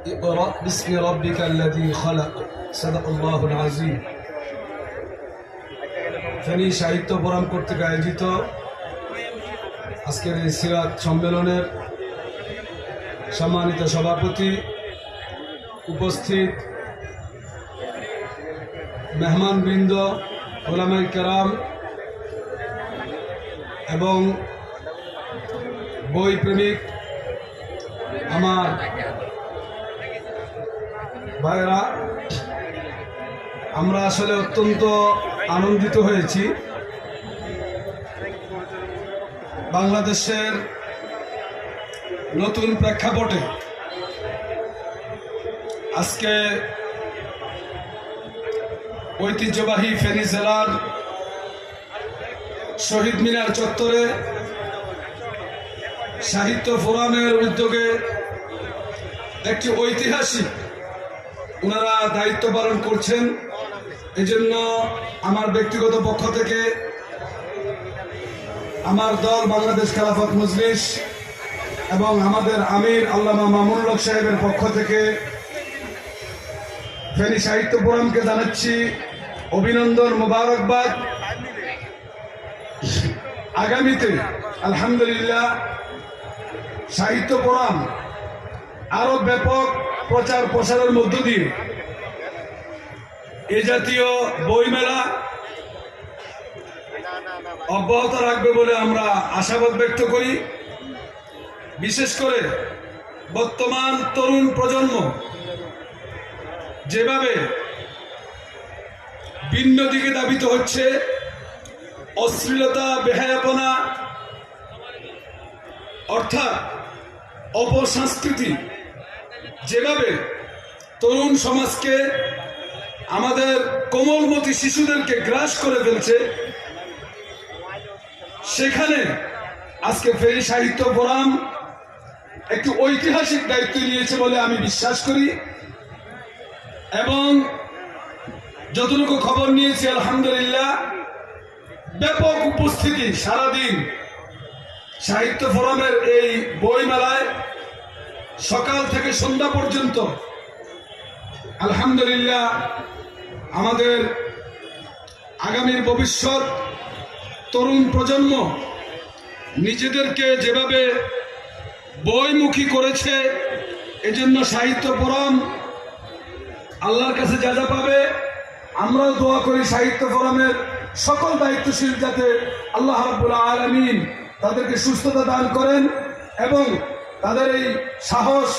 اقرأ باسم ربك الذي خلق صدق الله العظيم ফেনী সাহিত্য ফোরাম কর্তৃক আয়োজিত আজকের এই সিরাত সম্মেলনের সম্মানিত সভাপতি, উপস্থিত মেহমানবৃন্দ, উলামায়ে কেরাম এবং বই প্রেমিক আমার ভাইরা, আমরা আসলে অত্যন্ত আনন্দিত হয়েছি। বাংলাদেশের নতুন প্রেক্ষাপটে আজকে ঐতিহ্যবাহী ফেনী জেলার শহীদ মিনার চত্বরে সাহিত্য ফোরামের উদ্যোগে একটি ঐতিহাসিক ওনারা দায়িত্ব পালন করছেন। এজন্য আমার ব্যক্তিগত পক্ষ থেকে, আমার দল বাংলাদেশ খেলাফত মজলিস এবং আমাদের আমির আল্লামা মামুনুল হক সাহেবের পক্ষ থেকে ফেনী সাহিত্য ফোরামকে জানাচ্ছি অভিনন্দন, মোবারকবাদ। আগামীতে আলহামদুলিল্লাহ সাহিত্য ফোরাম আরো ব্যাপক প্রচার প্রসারের মধ্য দিয়ে এ জাতীয় বইমেলা অব্যাহত রাখবে বলে আমরা আশাবাদ ব্যক্ত করি। বিশেষ করে বর্তমান তরুণ প্রজন্ম যেভাবে ভিন্ন দিকে ধাবিত হচ্ছে, অশ্লীলতা, বেহায়াপনা অর্থাৎ অপসংস্কৃতি যেভাবে তরুণ সমাজকে, আমাদের কোমলমতি শিশুদেরকে গ্রাস করে ফেলছে, সেখানে আজকে ফেনী সাহিত্য ফোরাম একটি ঐতিহাসিক দায়িত্ব নিয়েছে বলে আমি বিশ্বাস করি। এবং যতটুকু খবর নিয়েছি আলহামদুলিল্লাহ ব্যাপক উপস্থিতি সারাদিন সাহিত্য ফোরামের এই বই মেলায়, সকাল থেকে সন্ধ্যা পর্যন্ত। আলহামদুলিল্লাহ আমাদের আগামীর ভবিষ্যৎ তরুণ প্রজন্ম নিজেদেরকে যেভাবে বইমুখী করেছে, এজন্য সাহিত্য ফোরাম আল্লাহর কাছে যা যা পাবে, আমরাও দোয়া করি সাহিত্য ফোরামের সকল দায়িত্বশীল যাতে আল্লাহ রাব্বুল আলামিন তাদেরকে সুস্থতা দান করেন এবং তাদের এই সাহস